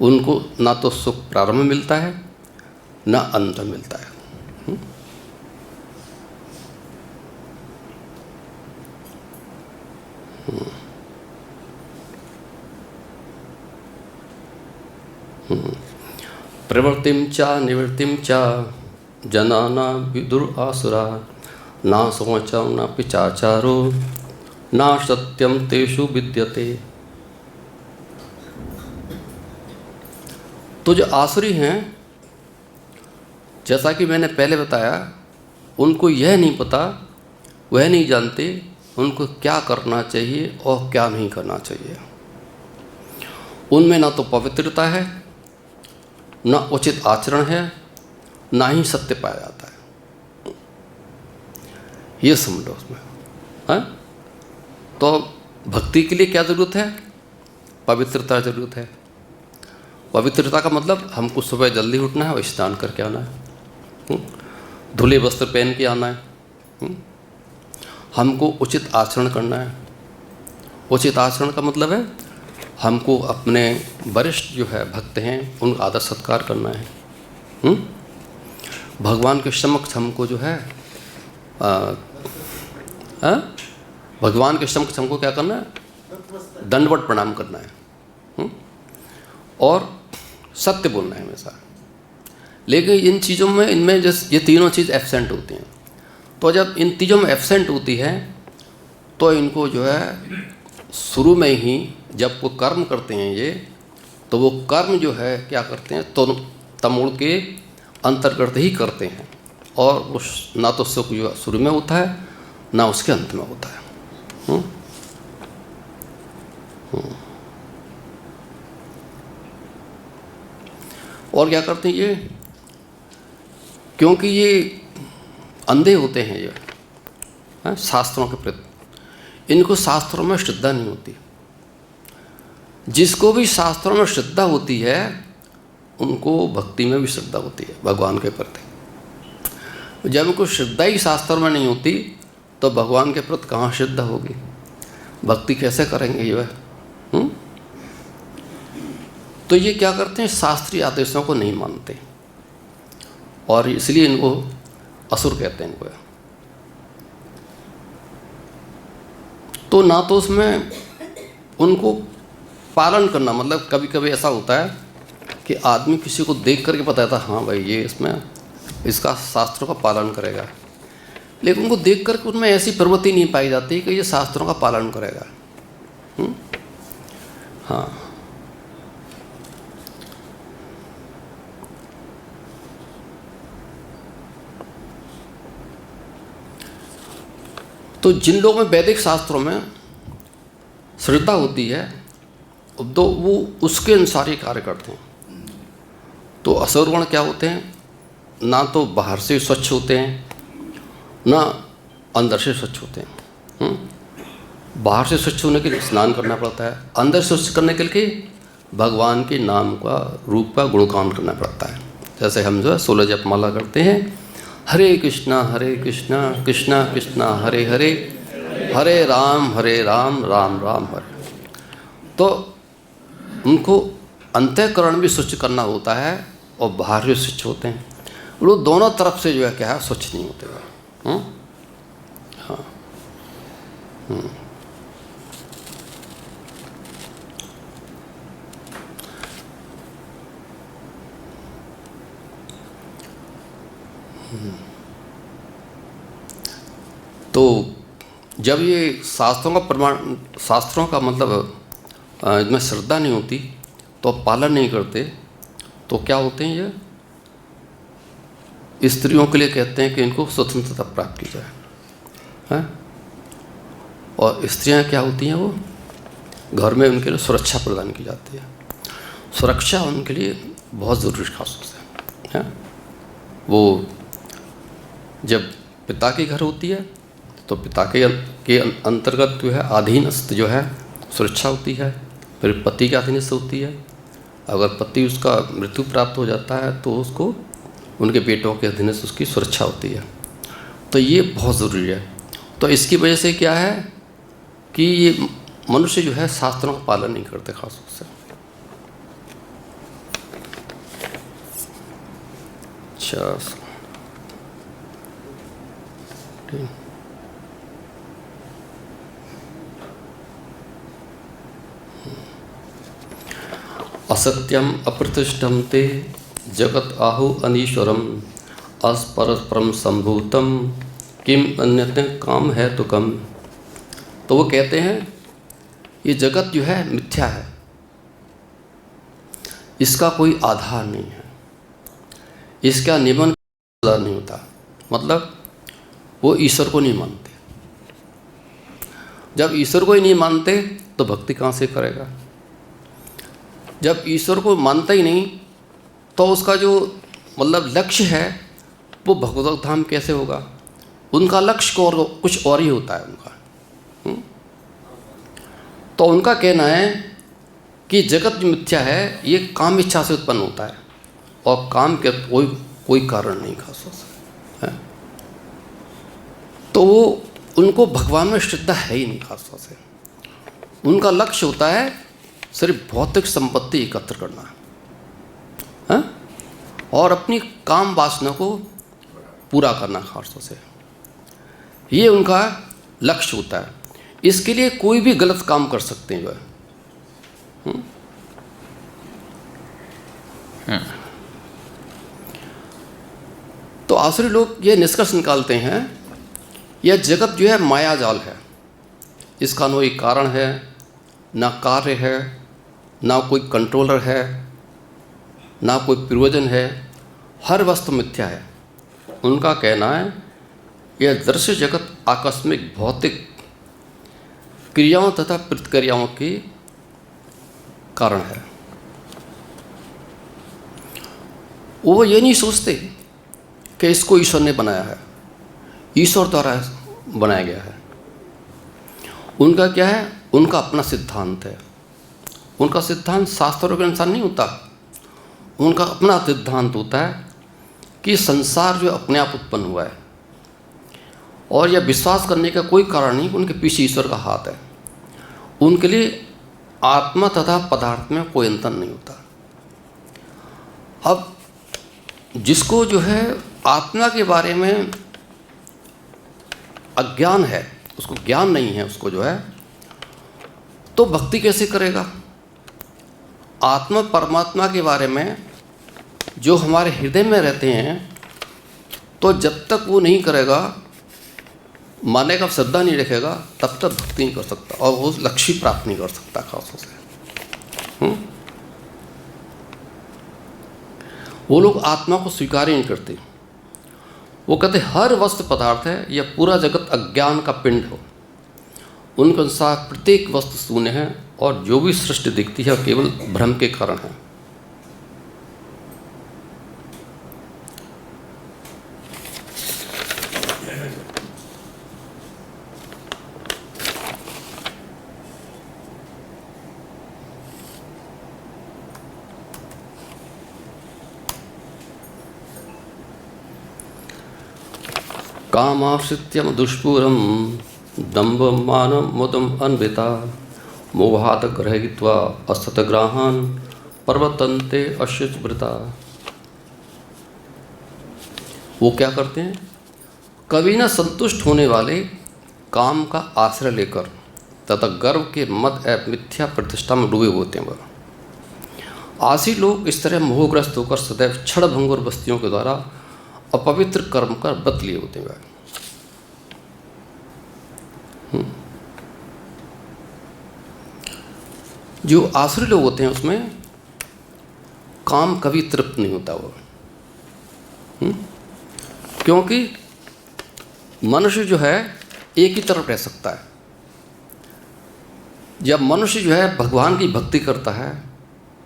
उनको ना तो सुख प्रारंभ में मिलता है ना अंत में मिलता है। प्रवृत्तिम च निवृत्तिम च जनाना विदुरासुरा ना सोचम न पिचाचारो ना सत्यम तेषु विद्यते। तो जो आसुरी हैं, जैसा कि मैंने पहले बताया, उनको यह नहीं पता, वह नहीं जानते उनको क्या करना चाहिए और क्या नहीं करना चाहिए। उनमें ना तो पवित्रता है, ना उचित आचरण है, ना ही सत्य पाया जाता है। ये समझ लो उसमें है। तो भक्ति के लिए क्या ज़रूरत है? पवित्रता ज़रूरत है। पवित्रता का मतलब हमको सुबह जल्दी उठना है और स्नान करके आना है, धुले वस्त्र पहन के आना है, हमको उचित आचरण करना है। उचित आचरण का मतलब है हमको अपने वरिष्ठ जो है भक्त हैं उनका आदर सत्कार करना है। भगवान के समक्ष हमको जो है भगवान के समक्ष हमको क्या करना है? दंडवत प्रणाम करना है और सत्य बोलना है हमेशा। लेकिन इन चीज़ों में, इनमें जैसे ये तीनों चीज़ एब्सेंट होती हैं। तो जब इन तीनों में एब्सेंट होती है तो इनको जो है शुरू में ही जब वो कर्म करते हैं ये, तो वो कर्म जो है क्या करते हैं, तो तमोड़ के अंतर्गत ही करते हैं। और उस ना तो सुख जो शुरू में होता है ना उसके अंत में होता है। और क्या करते हैं ये, क्योंकि ये अंधे होते हैं ये शास्त्रों के प्रति, इनको शास्त्रों में श्रद्धा नहीं होती। जिसको भी शास्त्रों में श्रद्धा होती है उनको भक्ति में भी श्रद्धा होती है भगवान के प्रति। जब उनको श्रद्धा ही शास्त्रों में नहीं होती तो भगवान के प्रति कहाँ श्रद्धा होगी, भक्ति कैसे करेंगे ये? तो ये क्या करते हैं, शास्त्रीय आदेशों को नहीं मानते और इसलिए इनको असुर कहते हैं इनको। तो ना तो उसमें उनको पालन करना, मतलब कभी कभी ऐसा होता है कि आदमी किसी को देख करके पता था हाँ भाई ये इसमें इसका शास्त्रों का पालन करेगा, लेकिन उनको देख करके उनमें ऐसी प्रवृत्ति नहीं पाई जाती कि ये शास्त्रों का पालन करेगा। हाँ, तो जिन लोगों में वैदिक शास्त्रों में श्रद्धा होती है तो वो उसके अनुसार ही कार्य करते हैं। तो असुरगण क्या होते हैं, ना तो बाहर से स्वच्छ होते हैं ना अंदर से स्वच्छ होते हैं। बाहर से स्वच्छ होने के लिए स्नान करना पड़ता है, अंदर से स्वच्छ करने के लिए भगवान के नाम का, रूप का गुणगान करना पड़ता है। जैसे हम जो है 16 जपमाला करते हैं, हरे कृष्णा कृष्णा कृष्णा हरे हरे, हरे राम राम राम हरे। तो उनको अंतःकरण भी स्वच्छ करना होता है और बाहर भी स्वच्छ होते हैं। वो दोनों तरफ से जो है क्या है, स्वच्छ नहीं होते हैं। हाँ। तो जब ये शास्त्रों का मतलब इसमें श्रद्धा नहीं होती तो पालन नहीं करते, तो क्या होते हैं ये स्त्रियों के लिए कहते हैं कि इनको स्वतंत्रता प्राप्त की जाए, हैं? और स्त्रियां क्या होती हैं, वो घर में उनके लिए सुरक्षा प्रदान की जाती है। सुरक्षा उनके लिए बहुत ज़रूरी खास है। वो जब पिता के घर होती है तो पिता के अंतर्गत जो है अधीनस्थ जो है सुरक्षा होती है, फिर पति के अधीनस्थ होती है। अगर पति उसका मृत्यु प्राप्त हो जाता है तो उसको उनके बेटों के अधीनस्थ उसकी सुरक्षा होती है। तो ये बहुत ज़रूरी है। तो इसकी वजह से क्या है कि ये मनुष्य जो है शास्त्रों का पालन नहीं करते खास रूप से। अच्छा, असत्यम अप्रतिष्ठम ते जगत आहु अनीश्वरम अस्परस्परम संभूतम किम अन्यते काम है तो कम। तो वो कहते हैं ये जगत जो है मिथ्या है, इसका कोई आधार नहीं है, इसका नियमन नहीं होता। मतलब वो ईश्वर को नहीं मानते। जब ईश्वर को ही नहीं मानते तो भक्ति कहाँ से करेगा। जब ईश्वर को मानता ही नहीं तो उसका जो मतलब लक्ष्य है वो भगवत धाम कैसे होगा। उनका लक्ष्य को कुछ और ही होता है उनका। तो उनका कहना है कि जगत जो मिथ्या है ये काम इच्छा से उत्पन्न होता है और काम के कोई कारण नहीं खास है। तो वो उनको भगवान में श्रद्धा है ही नहीं खास तौर से। उनका लक्ष्य होता है सिर्फ भौतिक संपत्ति एकत्र करना है और अपनी काम वासना को पूरा करना खास तौर से, ये उनका लक्ष्य होता है। इसके लिए कोई भी गलत काम कर सकते हैं वह। तो आसुरी लोग ये निष्कर्ष निकालते हैं यह जगत जो है माया जाल है, इसका न कोई कारण है, ना कार्य है, ना कोई कंट्रोलर है, ना कोई प्रयोजन है, हर वस्तु मिथ्या है। उनका कहना है यह दृश्य जगत आकस्मिक भौतिक क्रियाओं तथा प्रतिक्रियाओं के कारण है। वो ये नहीं सोचते कि इसको ईश्वर ने बनाया है, ईश्वर द्वारा बनाया गया है। उनका क्या है, उनका अपना सिद्धांत है। उनका सिद्धांत शास्त्रों के अनुसार नहीं होता, उनका अपना सिद्धांत होता है कि संसार जो अपने आप उत्पन्न हुआ है और यह विश्वास करने का कोई कारण नहीं, उनके पीछे ईश्वर का हाथ है। उनके लिए आत्मा तथा पदार्थ में कोई अंतर नहीं होता। अब जिसको जो है आत्मा के बारे में अज्ञान है, उसको ज्ञान नहीं है, उसको जो है तो भक्ति कैसे करेगा। आत्मा परमात्मा के बारे में जो हमारे हृदय में रहते हैं, तो जब तक वो नहीं करेगा, माने का श्रद्धा नहीं रखेगा, तब तक भक्ति नहीं कर सकता और वो लक्ष्य प्राप्त नहीं कर सकता खासों से। वो लोग आत्मा को स्वीकार ही नहीं करते। वो कहते हर वस्तु पदार्थ है, यह पूरा जगत अज्ञान का पिंड हो। उनके अनुसार प्रत्येक वस्तु शून्य है और जो भी सृष्टि दिखती है केवल भ्रम के कारण है। कामाश्रित्यम दुष्पूरम दम्भ मानम मुदम अन्विता मोहात ग्रहीत्वा असतग्राहान पर्वतन्ते अशुचव्रता। वो क्या करते हैं? कभी न संतुष्ट होने वाले काम का आश्रय लेकर तथा गर्व के मद एवं मिथ्या प्रतिष्ठा में डूबे होते हैं। वह आसी लोग इस तरह मोहग्रस्त होकर सदैव क्षणभंगुर बस्तियों के द्वारा अपवित्र कर्म कर व्रत लिए होते हैं। जो आसुरी लोग होते हैं उसमें काम कभी तृप्त नहीं होता वो, क्योंकि मनुष्य जो है एक ही तरफ रह सकता है। जब मनुष्य जो है भगवान की भक्ति करता है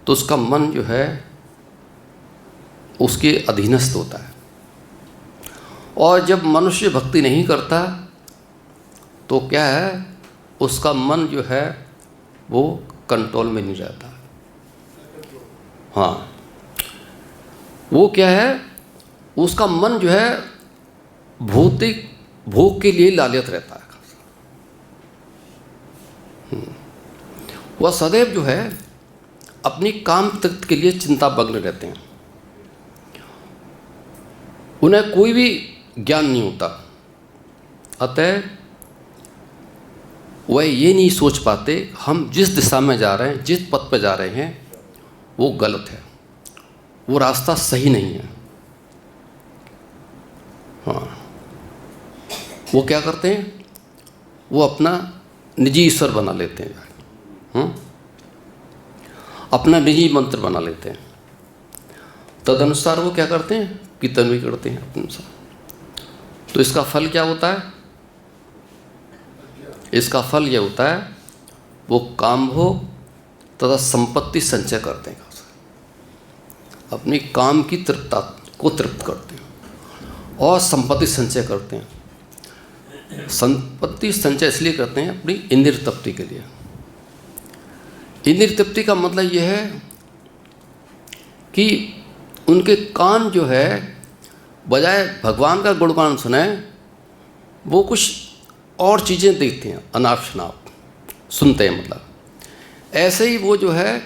तो उसका मन जो है उसके अधीनस्थ होता है, और जब मनुष्य भक्ति नहीं करता तो क्या है, उसका मन जो है वो कंट्रोल में नहीं रहता। हाँ, वो क्या है, उसका मन जो है भौतिक भोग के लिए लालयत रहता है। वह सदैव जो है अपनी काम तृप्ति के लिए चिंतामग्न रहते हैं। उन्हें कोई भी ज्ञान नहीं होता, अतः वह ये नहीं सोच पाते हम जिस दिशा में जा रहे हैं, जिस पथ पर जा रहे हैं वो गलत है, वो रास्ता सही नहीं है। हाँ, वो क्या करते हैं, वो अपना निजी ईश्वर बना लेते हैं, अपना निजी मंत्र बना लेते हैं। तदनुसार वो क्या करते हैं, कीर्तन भी करते हैं अपने अनुसार। तो इसका फल क्या होता है? इसका फल यह होता है वो काम भोग तथा संपत्ति संचय करते हैं, अपनी काम की तृप्तता को तृप्त करते हैं और संपत्ति संचय करते हैं। संपत्ति संचय इसलिए करते हैं अपनी इंद्रिय तृप्ति के लिए। इंद्रिय तृप्ति का मतलब यह है कि उनके कान जो है बजाय भगवान का गुणगान सुने वो कुछ और चीज़ें देखते हैं, अनाप शनाप सुनते हैं। मतलब ऐसे ही वो जो है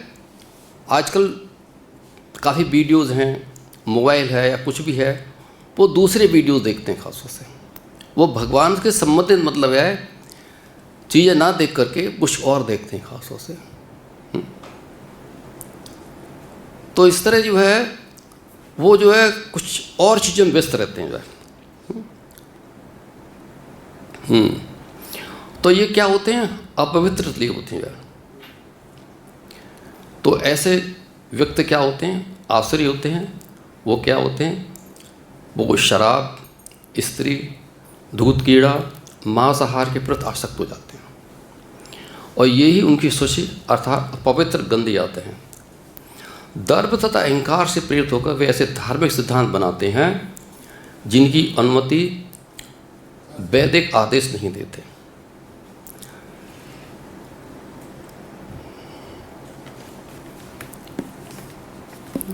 आजकल काफ़ी वीडियोज़ हैं, मोबाइल है या कुछ भी है, वो दूसरे वीडियो देखते हैं। खासतौर से वो भगवान के संबंधित मतलब है चीज़ें ना देख करके कुछ और देखते हैं खासतौर से। तो इस तरह जो है वो जो है कुछ और चीज़ों में व्यस्त रहते हैं जो है। तो ये क्या होते हैं, अपवित्र लिए होते हैं। तो ऐसे व्यक्ति क्या होते हैं, आसुरी होते हैं। वो क्या होते हैं, वो शराब, स्त्री, दूध कीड़ा, मांसाहार के प्रति आसक्त हो जाते हैं, और यही उनकी सूची अर्थात पवित्र गंदे आते हैं। दर्प तथा अहंकार से प्रेरित होकर वे ऐसे धार्मिक सिद्धांत बनाते हैं जिनकी अनुमति वैदिक आदेश नहीं देते।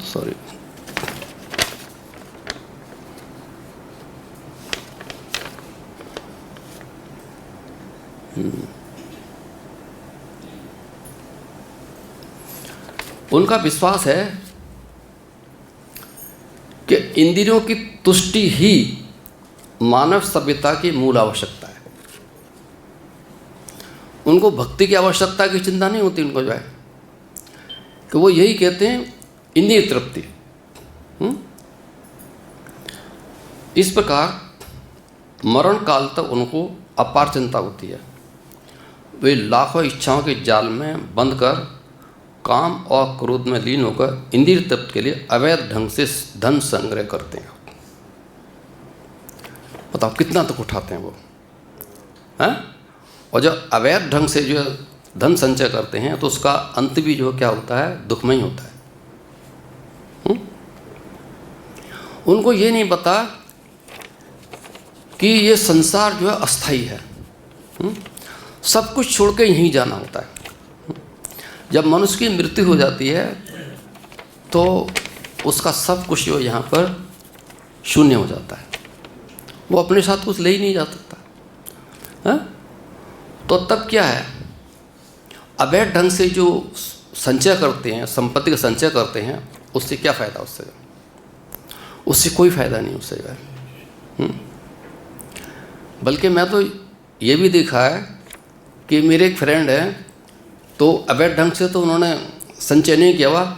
सॉरी, उनका विश्वास है कि इंद्रियों की तुष्टि ही मानव सभ्यता की मूल आवश्यकता है। उनको भक्ति की आवश्यकता की चिंता नहीं होती उनको जो है, कि वो यही कहते हैं इंद्रिय तृप्ति। इस प्रकार मरण काल तक उनको अपार चिंता होती है। वे लाखों इच्छाओं के जाल में बंद कर काम और क्रोध में लीन होकर इंद्रिय तृप्ति के लिए अवैध ढंग से धन संग्रह करते हैं। बताओ कितना तक उठाते हैं वो, हैं? और जब अवैध ढंग से जो है धन संचय करते हैं तो उसका अंत भी जो क्या होता है, दुखमय होता है। उनको ये नहीं पता कि ये संसार जो है अस्थाई है, सब कुछ छोड़ के यहीं जाना होता है। जब मनुष्य की मृत्यु हो जाती है तो उसका सब कुछ जो यहाँ पर शून्य हो जाता है, वो अपने साथ कुछ ले ही नहीं जा सकता है। तो तब क्या है, अवैध ढंग से जो संचय करते हैं, संपत्ति का संचय करते हैं, उससे क्या फ़ायदा, उससे कोई फ़ायदा नहीं उससे। बल्कि मैं तो ये भी देखा है कि मेरे एक फ्रेंड हैं, तो अवैध ढंग से तो उन्होंने संचय नहीं किया हुआ,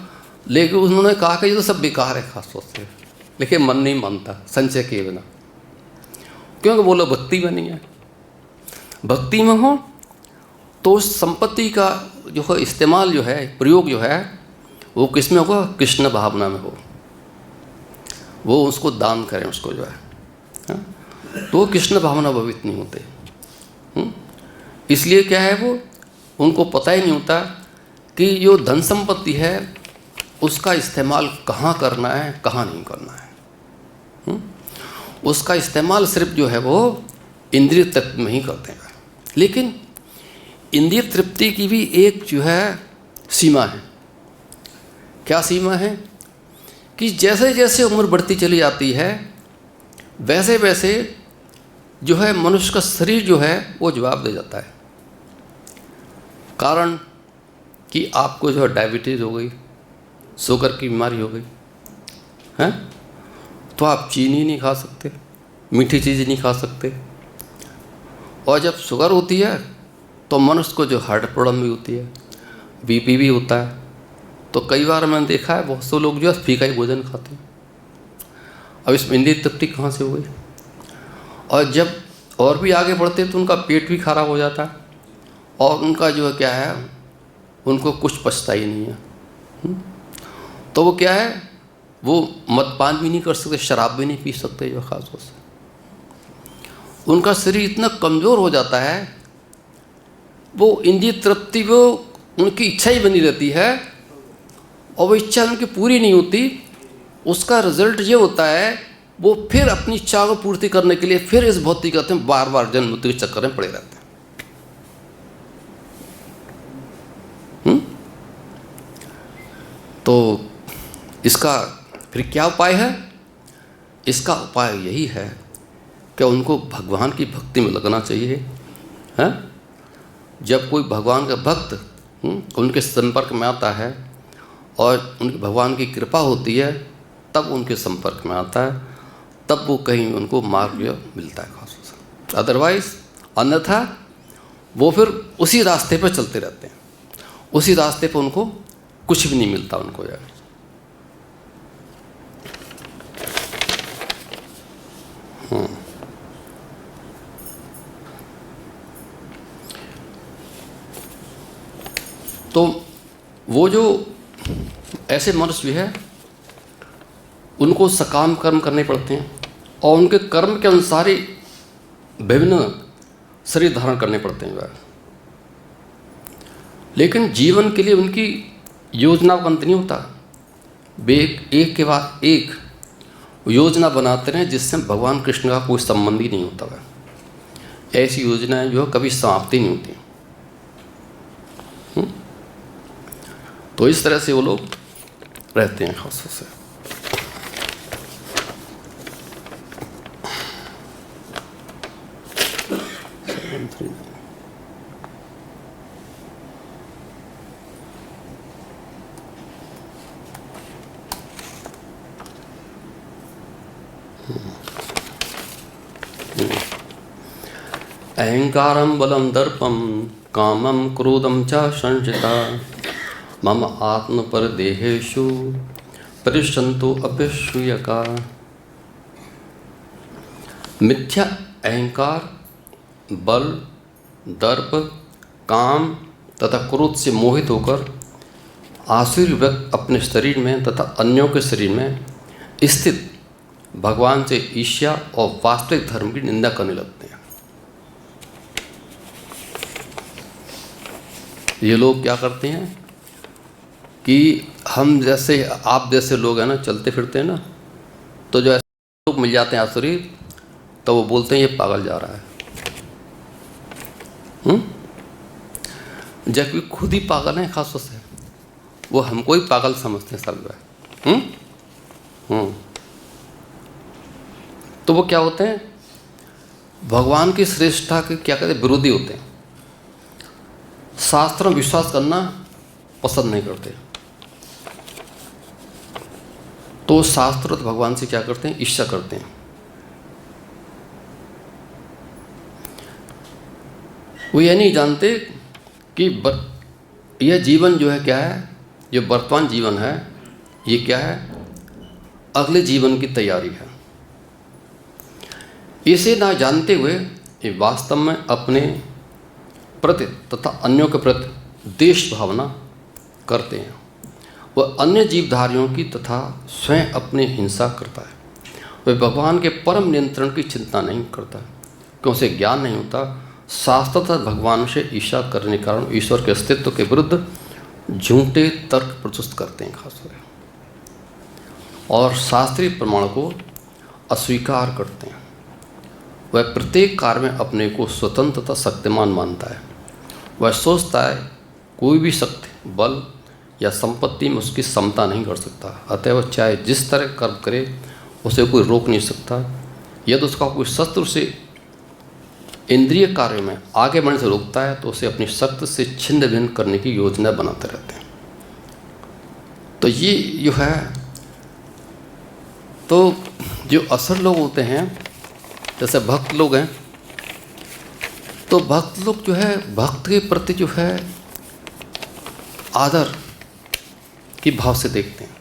लेकिन उन्होंने कहा कि ये तो सब बेकार है खास तौर से, लेकिन मन नहीं मानता संचय किए बिना, क्योंकि वो लोग भक्ति में नहीं है। भक्ति में हो तो उस संपत्ति का जो है इस्तेमाल जो है, प्रयोग जो है, वो किस में होगा, कृष्ण भावना में हो, वो उसको दान करें उसको जो है, तो कृष्ण भावना भवित नहीं होते। इसलिए क्या है, वो उनको पता ही नहीं होता कि जो धन संपत्ति है उसका इस्तेमाल कहाँ करना है, कहाँ नहीं करना है। उसका इस्तेमाल सिर्फ जो है वो इंद्रिय तृप्ति में ही करते हैं। लेकिन इंद्रिय तृप्ति की भी एक जो है सीमा है। क्या सीमा है कि जैसे जैसे उम्र बढ़ती चली जाती है वैसे वैसे जो है मनुष्य का शरीर जो है वो जवाब दे जाता है। कारण कि आपको जो है डायबिटीज़ हो गई, शुगर की बीमारी हो गई है, तो आप चीनी नहीं खा सकते, मीठी चीज़ें नहीं खा सकते। और जब शुगर होती है तो मनुष्य को जो हार्ट प्रॉब्लम भी होती है, बीपी भी होता है। तो कई बार मैंने देखा है बहुत से लोग जो है फीका ही भोजन खाते हैं। अब इसमें इंद्रिय तृप्ति कहाँ से हो गई। और जब और भी आगे बढ़ते हैं तो उनका पेट भी खराब हो जाता है और उनका जो है क्या है, उनको कुछ पचता ही नहीं है। तो वो क्या है, वो मदपान भी नहीं कर सकते, शराब भी नहीं पी सकते जो खास तौर से। उनका शरीर इतना कमज़ोर हो जाता है, वो इंद्रिय तृप्ति वो उनकी इच्छा ही बनी रहती है और वो इच्छा उनकी पूरी नहीं होती। उसका रिजल्ट ये होता है, वो फिर अपनी इच्छा को पूर्ति करने के लिए फिर इस भौतिक करते हैं, बार बार जन्म मृत्यु के चक्कर में पड़े रहते हैं। तो इसका फिर क्या उपाय है? इसका उपाय यही है कि उनको भगवान की भक्ति में लगना चाहिए। हैं? जब कोई भगवान का भक्त उनके संपर्क में आता है और उनकी भगवान की कृपा होती है, तब उनके संपर्क में आता है, तब वो कहीं उनको मार्ग मिलता है खास। अदरवाइज अन्यथा वो फिर उसी रास्ते पर चलते रहते हैं, उसी रास्ते पर उनको कुछ भी नहीं मिलता उनको यार। तो वो जो ऐसे मनुष्य है उनको सकाम कर्म करने पड़ते हैं और उनके कर्म के अनुसार ही विभिन्न शरीर धारण करने पड़ते हैं। लेकिन जीवन के लिए उनकी योजना का अंत नहीं होता। वे एक के बाद एक योजना बनाते रहे जिससे भगवान कृष्ण का कोई संबंध ही नहीं होता है। ऐसी योजनाएं जो कभी समाप्ति नहीं होती। तो इस तरह से वो लोग रहते हैं खास से। अहंकारं बलं दर्पं कामं क्रोधं च संचिता मम आत्म पर देहेषु परिश्रंतो अभ्यसूयका। मिथ्या अहंकार, बल, दर्प, काम तथा क्रोध से मोहित होकर आसुरी व्यक्ति अपने शरीर में तथा अन्यों के शरीर में स्थित भगवान से ईर्ष्या और वास्तविक धर्म की निंदा करने लगते हैं। ये लोग क्या करते हैं कि हम जैसे आप जैसे लोग हैं ना, चलते फिरते हैं ना, तो जो ऐसे लोग मिल जाते हैं आसुरी, तो वो बोलते हैं ये पागल जा रहा है। जबकि खुद ही पागल हैं खासों से, वो हमको ही पागल समझते हैं सब। तो वो क्या होते हैं, भगवान की श्रेष्ठता के क्या कहते हैं, विरोधी होते हैं। शास्त्र में विश्वास करना पसंद नहीं करते, तो शास्त्र तो भगवान से क्या करते हैं, ईर्ष्या करते हैं। वो ये नहीं जानते कि यह जीवन जो है क्या है, जो वर्तमान जीवन है ये क्या है, अगले जीवन की तैयारी है। इसे ना जानते हुए ये वास्तव में अपने प्रति तथा अन्यों के प्रति देश भावना करते हैं। वह अन्य जीवधारियों की तथा स्वयं अपनी हिंसा करता है। वह भगवान के परम नियंत्रण की चिंता नहीं करता, क्योंकि उसे ज्ञान नहीं होता। शास्त्र तथा भगवान से ईर्ष्या करने के कारण ईश्वर के अस्तित्व के विरुद्ध झूठे तर्क प्रस्तुत करते हैं खासतौर, और शास्त्रीय प्रमाण को अस्वीकार करते हैं। वह प्रत्येक कार्य में अपने को स्वतंत्र तथा शक्तिमान मानता है। वह सोचता है कोई भी शक्ति, बल या संपत्ति में उसकी समता नहीं कर सकता, अतः वह चाहे जिस तरह कर्म करे उसे कोई रोक नहीं सकता। यदि उसका कोई शत्रु से इंद्रिय कार्य में आगे बढ़ने से रोकता है तो उसे अपनी शक्ति से छिन्न भिन्न करने की योजना बनाते रहते हैं। तो ये जो है, तो जो असर लोग होते हैं, जैसे भक्त लोग हैं, तो भक्त लोग जो है भक्त के प्रति जो है आदर की भाव से देखते हैं,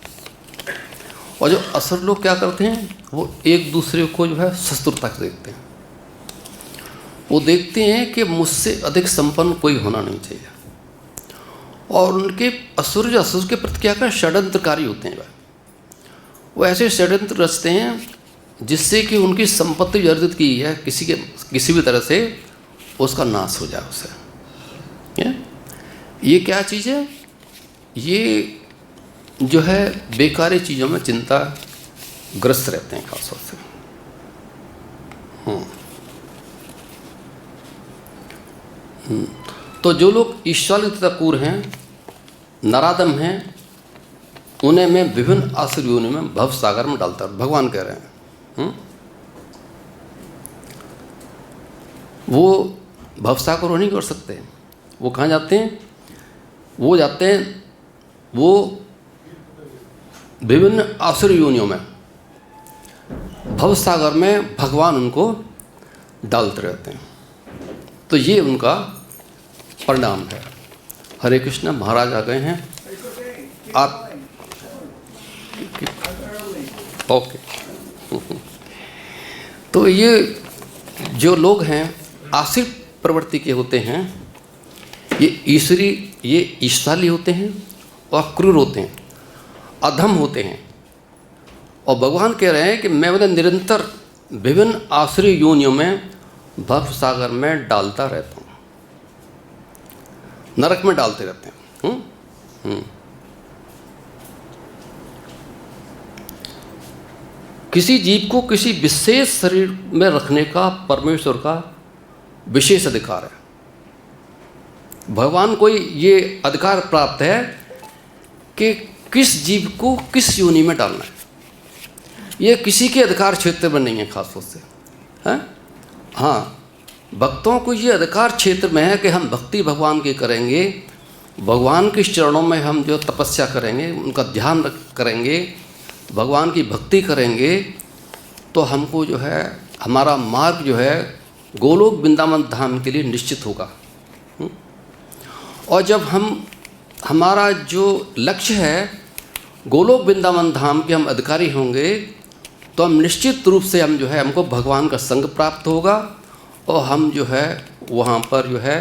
और जो असर लोग क्या करते हैं, वो एक दूसरे को जो है शत्रुता से देखते हैं। वो देखते हैं कि मुझसे अधिक संपन्न कोई होना नहीं चाहिए, और उनके असुर जो असुर के प्रति क्या कर षड्यंत्रकारी होते हैं। वो ऐसे षड्यंत्र रचते हैं जिससे कि उनकी संपत्ति जो अर्जित की है किसी भी तरह से उसका नाश हो जाए उसे। ये क्या चीज़ है, ये जो है बेकारी चीज़ों में चिंता ग्रस्त रहते हैं खासतौर से। तो जो लोग ईश्वरीय तथा क्रूर हैं, नराधम हैं, उन्हें मैं विभिन्न आसुर योनियों में भव सागर में डालता हूँ, भगवान कह रहे हैं। वो भवसागर वो नहीं कर सकते। वो कहाँ जाते हैं, वो जाते हैं वो विभिन्न आसुर योनियों में, भवसागर में भगवान उनको डालते रहते हैं। तो ये उनका परिणाम है। हरे कृष्ण, महाराज आ गए हैं, आप ओके। तो ये जो लोग हैं आसुर प्रवृत्ति के होते हैं, ये ईर्ष्यालु होते हैं और क्रूर होते हैं, अधम होते हैं। और भगवान कह रहे हैं कि मैं उन्हें निरंतर विभिन्न आसुरी योनियों में भव सागर में डालता रहता हूँ, नरक में डालते रहते हैं। किसी जीव को किसी विशेष शरीर में रखने का परमेश्वर का विशेष अधिकार है। भगवान को ये अधिकार प्राप्त है कि किस जीव को किस योनि में डालना है। ये किसी के अधिकार क्षेत्र में नहीं है खासतौर से, है? हाँ, भक्तों को ये अधिकार क्षेत्र में है कि हम भक्ति भगवान की करेंगे, भगवान के चरणों में हम जो तपस्या करेंगे, उनका ध्यान करेंगे, भगवान की भक्ति करेंगे, तो हमको जो है हमारा मार्ग जो है गोलोक वृंदावन धाम के लिए निश्चित होगा। और जब हमारा जो लक्ष्य है गोलोक वृंदावन धाम के हम अधिकारी होंगे, तो हम निश्चित रूप से हम जो है हमको भगवान का संग प्राप्त होगा, और हम जो है वहाँ पर जो है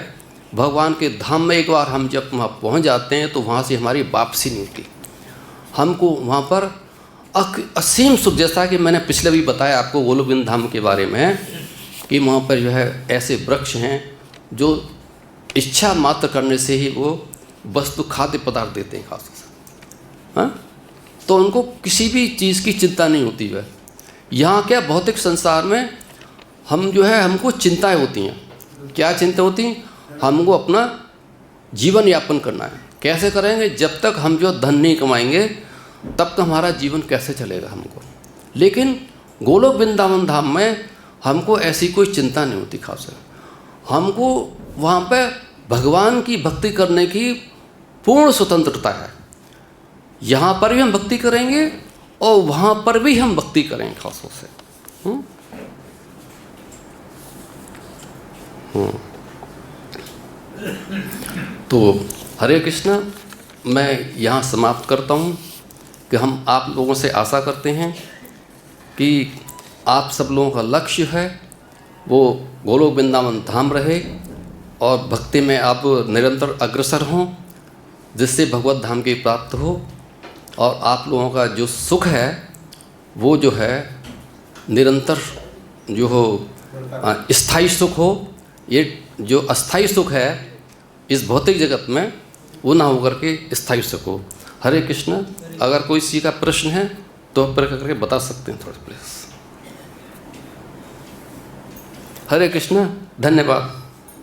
भगवान के धाम में एक बार हम जब वहाँ पहुँच जाते हैं तो वहाँ से हमारी वापसी नहीं होती। हमको वहाँ पर असीम सुख, जैसा कि मैंने पिछले भी बताया आपको गोलोक वृंदावन धाम के बारे में कि वहाँ पर जो है ऐसे वृक्ष हैं जो इच्छा मात्र करने से ही वो वस्तु खाद्य पदार्थ देते हैं खास से। हाँ, तो उनको किसी भी चीज़ की चिंता नहीं होती है। यहाँ क्या भौतिक संसार में हम जो है हमको चिंताएं होती हैं। क्या चिंता होती हैं? हमको अपना जीवन यापन करना है। कैसे करेंगे? जब तक हम जो धन नहीं कमाएंगे तब तक हमारा जीवन कैसे चलेगा हमको। लेकिन गोलोक वृंदावन धाम में हमको ऐसी कोई चिंता नहीं होती खास है। हमको वहाँ पे भगवान की भक्ति करने की पूर्ण स्वतंत्रता है। यहाँ पर भी हम भक्ति करेंगे और वहाँ पर भी हम भक्ति करेंगे खासों से। तो हरे कृष्णा, मैं यहाँ समाप्त करता हूँ कि हम आप लोगों से आशा करते हैं कि आप सब लोगों का लक्ष्य है वो गोलोक वृंदावन धाम रहे और भक्ति में आप निरंतर अग्रसर हों, जिससे भगवत धाम की प्राप्त हो। और आप लोगों का जो सुख है वो जो है निरंतर जो हो स्थायी सुख हो। ये जो अस्थाई सुख है इस भौतिक जगत में वो ना होकर के स्थायी सुख हो। हरे कृष्ण। अगर कोई किसी का प्रश्न है तो प्रश्न करके बता सकते हैं थोड़ा प्लीज। हरे कृष्ण, धन्यवाद।